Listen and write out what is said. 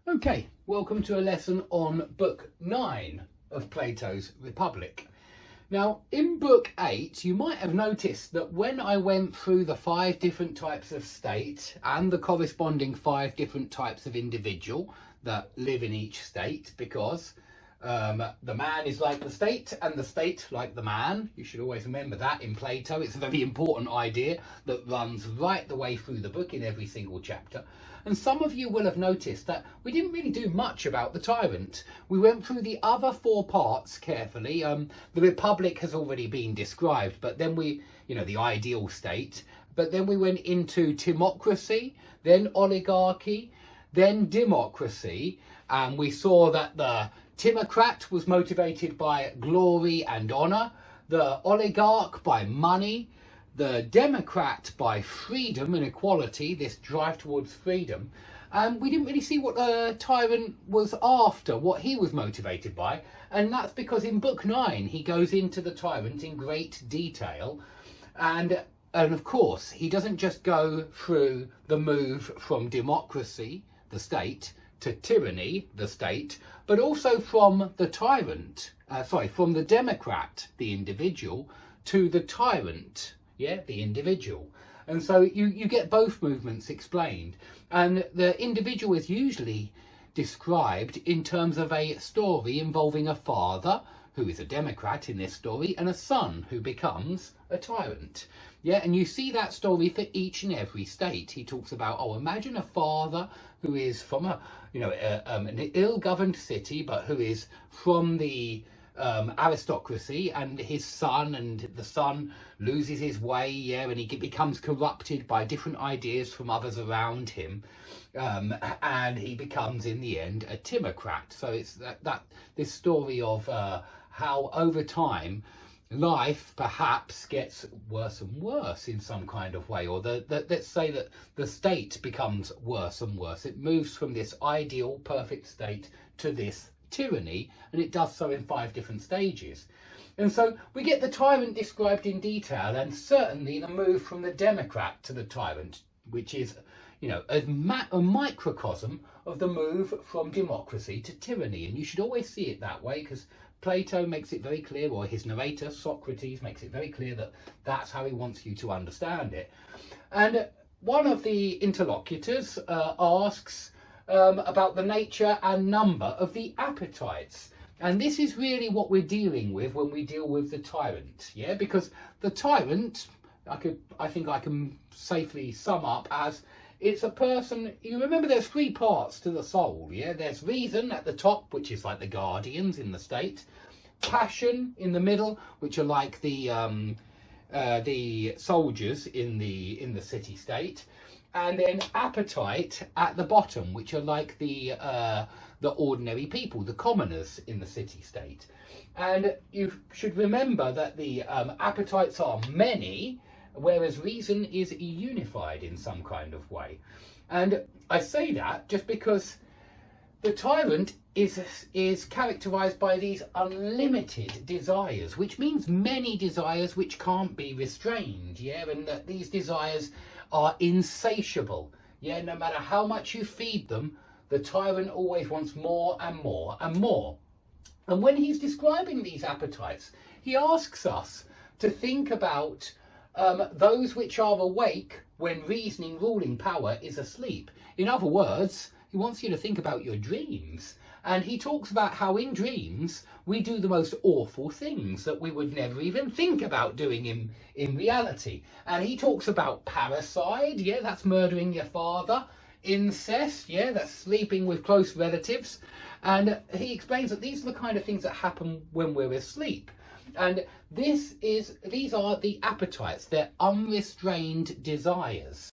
Okay, welcome to a lesson on Book 9 of Plato's Republic. Now, in Book 8, you might have noticed that when I went through the 5 different types of state and the corresponding 5 different types of individual that live in each state, because the man is like the state and the state like the man. You should always remember that in Plato. It's a very important idea that runs right the way through the book in every single chapter. And some of you will have noticed that we didn't really do much about the tyrant. We went through the other 4 parts carefully. The Republic has already been described, but then the ideal state. But then we went into timocracy, then oligarchy, then democracy, and we saw that the Timocrat was motivated by glory and honour, the oligarch by money, the Democrat by freedom and equality, this drive towards freedom. And we didn't really see what the tyrant was after, what he was motivated by. And that's because in Book 9, he goes into the tyrant in great detail. And of course, he doesn't just go through the move from democracy, the state, to tyranny, the state, but also from the tyrant, from the Democrat, the individual, to the tyrant, the individual. And so you get both movements explained. And the individual is usually described in terms of a story involving a father, who is a Democrat in this story, and a son who becomes a tyrant. And you see that story for each and every state. He talks about, imagine a father who is from an ill-governed city, but who is from the aristocracy, and his son, and the son loses his way, and he becomes corrupted by different ideas from others around him, and he becomes in the end a timocrat. So it's this story of how over time life perhaps gets worse and worse in some kind of way, or let's say that the state becomes worse and worse. It moves from this ideal perfect state to this tyranny, and it does so in 5 different stages. And so we get the tyrant described in detail, and certainly the move from the Democrat to the tyrant, which is a microcosm of the move from democracy to tyranny. And you should always see it that way, because Plato makes it very clear, or his narrator Socrates makes it very clear, that that's how he wants you to understand it. And one of the interlocutors asks about the nature and number of the appetites. And this is really what we're dealing with when we deal with the tyrant, because the tyrant, I think I can safely sum up as, it's a person. You remember there's 3 parts to the soul, There's reason at the top, which is like the guardians in the state, passion in the middle, which are like the soldiers in the city state, and then appetite at the bottom, which are like the ordinary people, the commoners in the city state. And you should remember that the appetites are many, whereas reason is unified in some kind of way. And I say that just because the tyrant is characterized by these unlimited desires, which means many desires which can't be restrained, and that these desires are insatiable. No matter how much you feed them, the tyrant always wants more and more and more. And when he's describing these appetites, he asks us to think about those which are awake when reasoning ruling power is asleep. In other words, he wants you to think about your dreams. And he talks about how in dreams we do the most awful things that we would never even think about doing in reality. And he talks about parricide, that's murdering your father. Incest, that's sleeping with close relatives. And he explains that these are the kind of things that happen when we're asleep. And these are the appetites, they're unrestrained desires.